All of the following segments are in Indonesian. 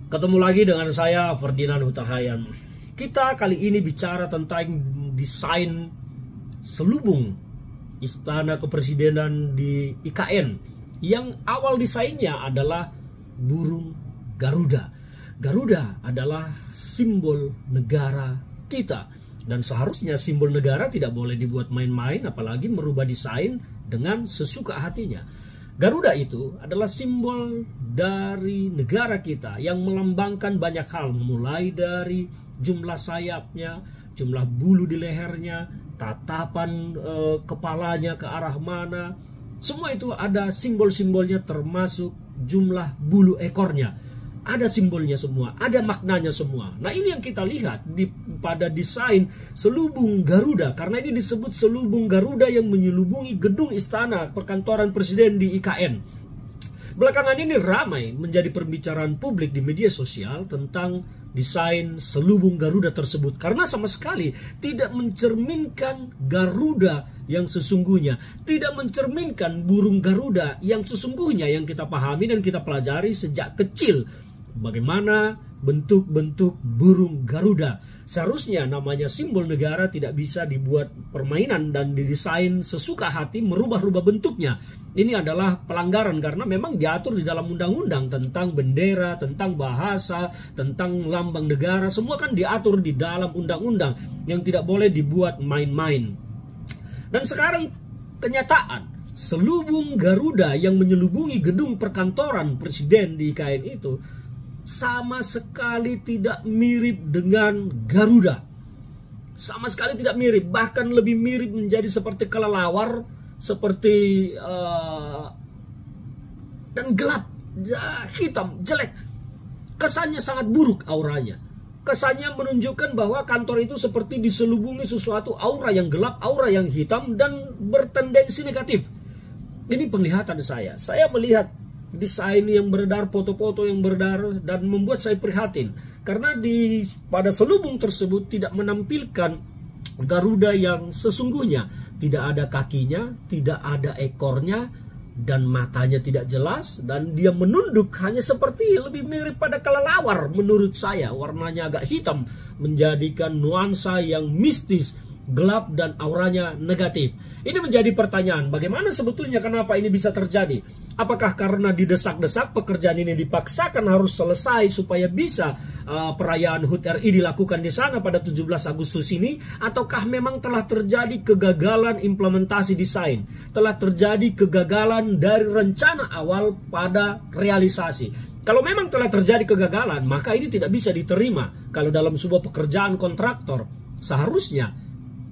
Ketemu lagi dengan saya Ferdinand Hutahayan. Kita kali ini bicara tentang desain selubung Istana Kepresidenan di IKN, yang awal desainnya adalah burung Garuda. Garuda adalah simbol negara kita, dan seharusnya simbol negara tidak boleh dibuat main-main, apalagi merubah desain dengan sesuka hatinya. Garuda itu adalah simbol dari negara kita yang melambangkan banyak hal, mulai dari jumlah sayapnya, jumlah bulu di lehernya, tatapan kepalanya ke arah mana. Semua itu ada simbol-simbolnya, termasuk jumlah bulu ekornya. Ada simbolnya semua, ada maknanya semua. Nah, ini yang kita lihat pada desain selubung Garuda, karena ini disebut selubung Garuda yang menyelubungi gedung istana perkantoran presiden di IKN. Belakangan ini ramai menjadi pembicaraan publik di media sosial tentang desain selubung Garuda tersebut, karena sama sekali tidak mencerminkan Garuda yang sesungguhnya, tidak mencerminkan burung Garuda yang sesungguhnya yang kita pahami dan kita pelajari sejak kecil. Bagaimana bentuk-bentuk burung Garuda. Seharusnya namanya simbol negara tidak bisa dibuat permainan dan didesain sesuka hati, merubah-rubah bentuknya. Ini adalah pelanggaran karena memang diatur di dalam undang-undang tentang bendera, tentang bahasa, tentang lambang negara. Semua kan diatur di dalam undang-undang yang tidak boleh dibuat main-main. Dan sekarang kenyataan, selubung Garuda yang menyelubungi gedung perkantoran presiden di IKN itu sama sekali tidak mirip dengan Garuda. Sama sekali tidak mirip, bahkan lebih mirip menjadi seperti kelelawar, seperti dan gelap, hitam, jelek. Kesannya sangat buruk auranya. Kesannya menunjukkan bahwa kantor itu seperti diselubungi sesuatu aura yang gelap, aura yang hitam, dan bertendensi negatif. Ini penglihatan saya. Saya melihat desain yang beredar, foto-foto yang beredar, dan membuat saya prihatin karena pada selubung tersebut tidak menampilkan Garuda yang sesungguhnya. Tidak ada kakinya, tidak ada ekornya, dan matanya tidak jelas, dan dia menunduk hanya seperti lebih mirip pada kelelawar. Menurut saya warnanya agak hitam, menjadikan nuansa yang mistis, gelap, dan auranya negatif. Ini menjadi pertanyaan, bagaimana sebetulnya kenapa ini bisa terjadi? Apakah karena didesak-desak pekerjaan ini dipaksakan harus selesai supaya bisa perayaan HUT RI dilakukan di sana pada 17 Agustus ini? Ataukah memang telah terjadi kegagalan implementasi desain? Telah terjadi kegagalan dari rencana awal pada realisasi? Kalau memang telah terjadi kegagalan, maka ini tidak bisa diterima. Kalau dalam sebuah pekerjaan kontraktor, seharusnya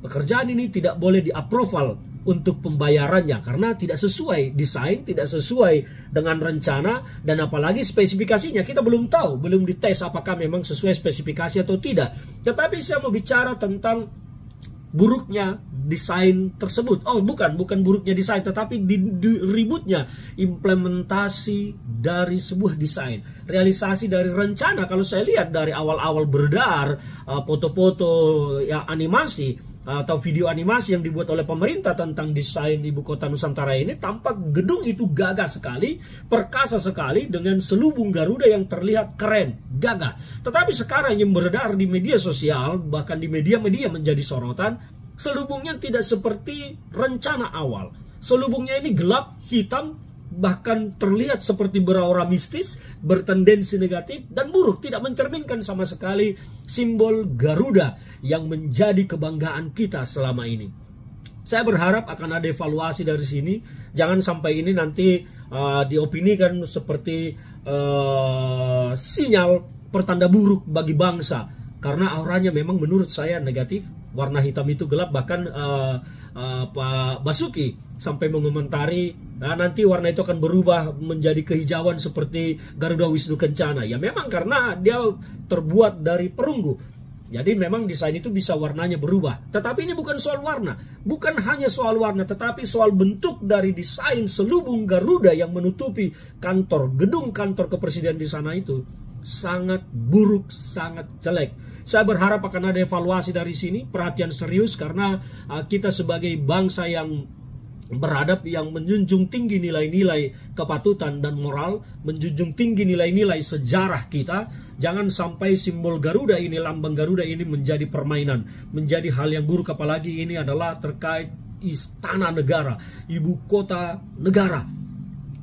pekerjaan ini tidak boleh di-approval untuk pembayarannya karena tidak sesuai desain, tidak sesuai dengan rencana, dan apalagi spesifikasinya kita belum tahu, belum dites apakah memang sesuai spesifikasi atau tidak. Tetapi saya mau bicara tentang buruknya desain tersebut. Oh, bukan buruknya desain, tetapi ributnya implementasi dari sebuah desain, realisasi dari rencana. Kalau saya lihat dari awal-awal beredar foto-foto yang animasi atau video animasi yang dibuat oleh pemerintah tentang desain ibu kota Nusantara ini, tampak gedung itu gagah sekali, perkasa sekali, dengan selubung Garuda yang terlihat keren, gagah. Tetapi sekarang yang beredar di media sosial, bahkan di media-media menjadi sorotan, selubungnya tidak seperti rencana awal. Selubungnya ini gelap, hitam, bahkan terlihat seperti beraura mistis, bertendensi negatif, dan buruk, tidak mencerminkan sama sekali simbol Garuda yang menjadi kebanggaan kita selama ini. Saya berharap akan ada evaluasi dari sini. Jangan sampai ini nanti diopinikan seperti sinyal pertanda buruk bagi bangsa, karena auranya memang menurut saya negatif. Warna hitam itu gelap, bahkan Pak Basuki sampai mengomentari nanti warna itu akan berubah menjadi kehijauan seperti Garuda Wisnu Kencana. Ya memang karena dia terbuat dari perunggu, jadi memang desain itu bisa warnanya berubah. Tetapi ini bukan soal warna, bukan hanya soal warna, tetapi soal bentuk dari desain selubung Garuda yang menutupi gedung kantor kepresiden di sana itu sangat buruk, sangat jelek. Saya berharap akan ada evaluasi dari sini, perhatian serius, karena kita sebagai bangsa yang beradab, yang menjunjung tinggi nilai-nilai kepatutan dan moral, menjunjung tinggi nilai-nilai sejarah kita. Jangan sampai simbol Garuda ini, lambang Garuda ini menjadi permainan, menjadi hal yang buruk, apalagi ini adalah terkait istana negara, ibu kota negara.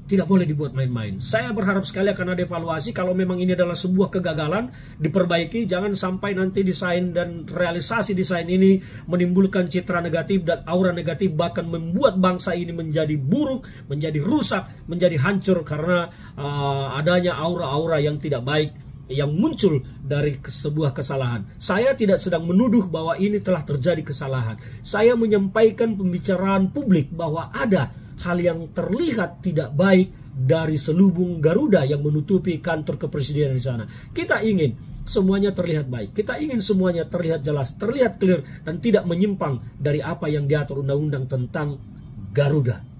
Tidak boleh dibuat main-main. Saya berharap sekali akan ada evaluasi. Kalau memang ini adalah sebuah kegagalan, diperbaiki. Jangan sampai nanti desain dan realisasi desain ini menimbulkan citra negatif dan aura negatif, bahkan membuat bangsa ini menjadi buruk, menjadi rusak, menjadi hancur karena adanya aura-aura yang tidak baik yang muncul dari sebuah kesalahan. Saya tidak sedang menuduh bahwa ini telah terjadi kesalahan. Saya menyampaikan pembicaraan publik bahwa ada hal yang terlihat tidak baik dari selubung Garuda yang menutupi kantor kepresidenan di sana. Kita ingin semuanya terlihat baik. Kita ingin semuanya terlihat jelas, terlihat clear, dan tidak menyimpang dari apa yang diatur undang-undang tentang Garuda.